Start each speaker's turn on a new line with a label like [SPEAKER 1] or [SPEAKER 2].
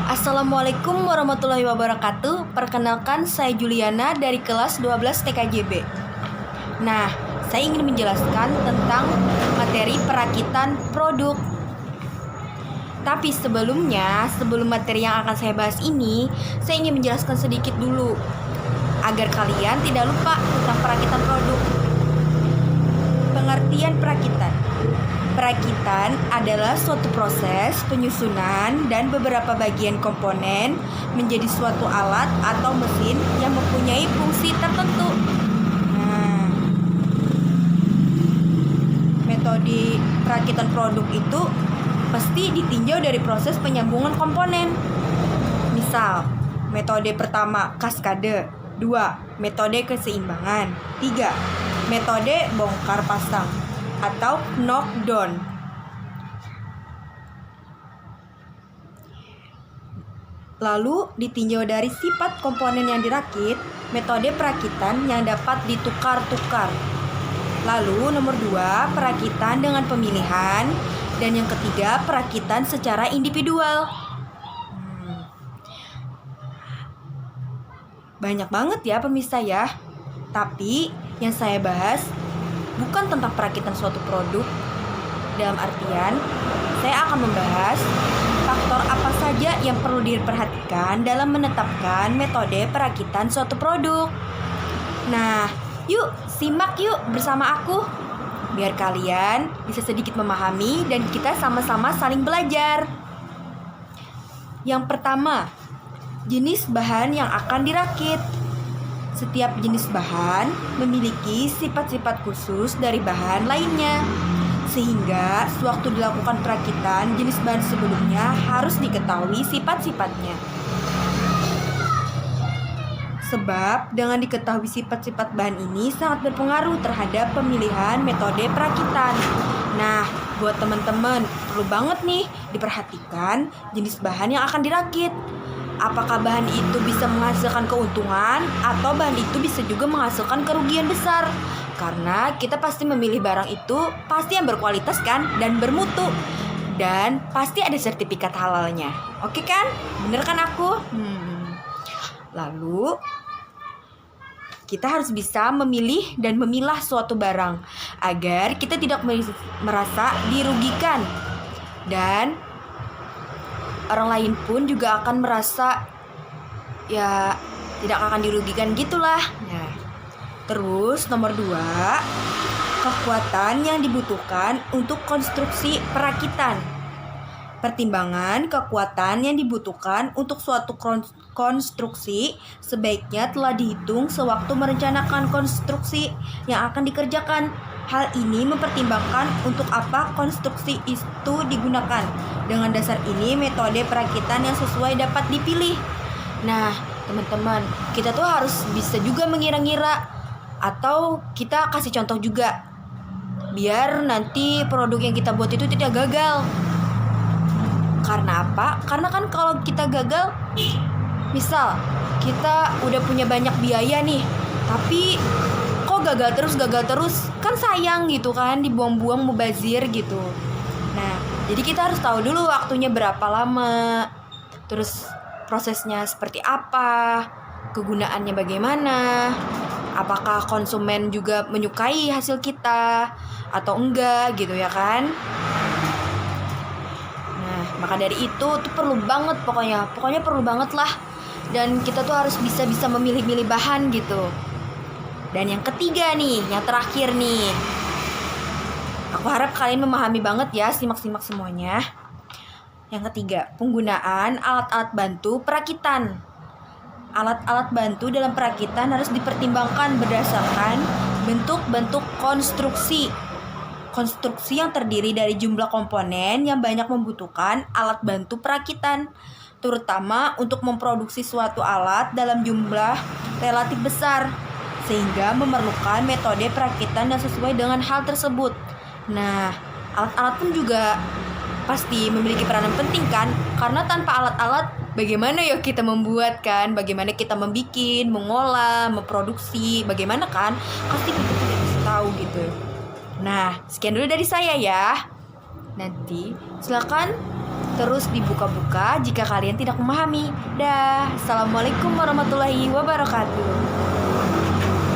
[SPEAKER 1] Assalamualaikum warahmatullahi wabarakatuh. Perkenalkan, saya Juliana dari kelas 12 TKJB. Nah, saya ingin menjelaskan tentang materi perakitan produk. Tapi sebelum materi yang akan saya bahas ini, saya ingin menjelaskan sedikit dulu agar kalian tidak lupa tentang perakitan produk. Pengertian perakitan. Perakitan adalah suatu proses penyusunan dan beberapa bagian komponen menjadi suatu alat atau mesin yang mempunyai fungsi tertentu. Nah, metode perakitan produk itu pasti ditinjau dari proses penyambungan komponen. Misal, metode pertama kaskade, 2. Metode keseimbangan, 3. Metode bongkar pasang atau knockdown. Lalu ditinjau dari sifat komponen yang dirakit, metode perakitan yang dapat ditukar-tukar. Lalu nomor 2, perakitan dengan pemilihan, dan yang ketiga, perakitan secara individual. Banyak banget ya pemirsa ya. Tapi yang saya bahas bukan tentang perakitan suatu produk. Dalam artian, saya akan membahas faktor apa saja yang perlu diperhatikan dalam menetapkan metode perakitan suatu produk. Nah, yuk simak yuk bersama aku, biar kalian bisa sedikit memahami dan kita sama-sama saling belajar. Yang pertama, jenis bahan yang akan dirakit. Setiap jenis bahan memiliki sifat-sifat khusus dari bahan lainnya, sehingga sewaktu dilakukan perakitan jenis bahan sebelumnya harus diketahui sifat-sifatnya. Sebab dengan diketahui sifat-sifat bahan ini sangat berpengaruh terhadap pemilihan metode perakitan. Nah, buat teman-teman, perlu banget nih diperhatikan jenis bahan yang akan dirakit. Apakah bahan itu bisa menghasilkan keuntungan atau bahan itu bisa juga menghasilkan kerugian besar? Karena kita pasti memilih barang itu pasti yang berkualitas kan dan bermutu, dan pasti ada sertifikat halalnya. Oke kan? Bener kan aku? Lalu kita harus bisa memilih dan memilah suatu barang agar kita tidak merasa dirugikan, dan orang lain pun juga akan merasa ya tidak akan dirugikan gitulah. Nah, terus nomor 2, kekuatan yang dibutuhkan untuk konstruksi perakitan. Pertimbangan kekuatan yang dibutuhkan untuk suatu konstruksi sebaiknya telah dihitung sewaktu merencanakan konstruksi yang akan dikerjakan. Hal ini mempertimbangkan untuk apa konstruksi itu digunakan. Dengan dasar ini, metode perakitan yang sesuai dapat dipilih. Nah, teman-teman, kita tuh harus bisa juga mengira-ngira, atau kita kasih contoh juga, biar nanti produk yang kita buat itu tidak gagal. Karena apa? Karena kan kalau kita gagal, misal kita udah punya banyak biaya nih, tapi kok gagal terus, kan sayang gitu kan, dibuang-buang, mubazir gitu. Nah, jadi kita harus tahu dulu waktunya berapa lama, terus prosesnya seperti apa, kegunaannya bagaimana, apakah konsumen juga menyukai hasil kita atau enggak gitu ya kan. Nah, maka dari itu tuh perlu banget pokoknya perlu banget lah. Dan kita tuh harus bisa memilih-milih bahan gitu. Dan yang ketiga nih, yang terakhir nih, aku harap kalian memahami banget ya, simak-simak semuanya. Yang ketiga, penggunaan alat-alat bantu perakitan. Alat-alat bantu dalam perakitan harus dipertimbangkan berdasarkan bentuk-bentuk konstruksi. Konstruksi yang terdiri dari jumlah komponen yang banyak membutuhkan alat bantu perakitan, terutama untuk memproduksi suatu alat dalam jumlah relatif besar, sehingga memerlukan metode perakitan yang sesuai dengan hal tersebut. Nah, alat-alat pun juga pasti memiliki peranan penting kan, karena tanpa alat-alat bagaimana ya kita membuat kan, bagaimana kita membikin, mengolah, memproduksi, bagaimana kan, pasti kita tidak bisa tahu gitu. Nah, sekian dulu dari saya ya. Nanti silakan terus dibuka-buka jika kalian tidak memahami. Dah, assalamualaikum warahmatullahi wabarakatuh.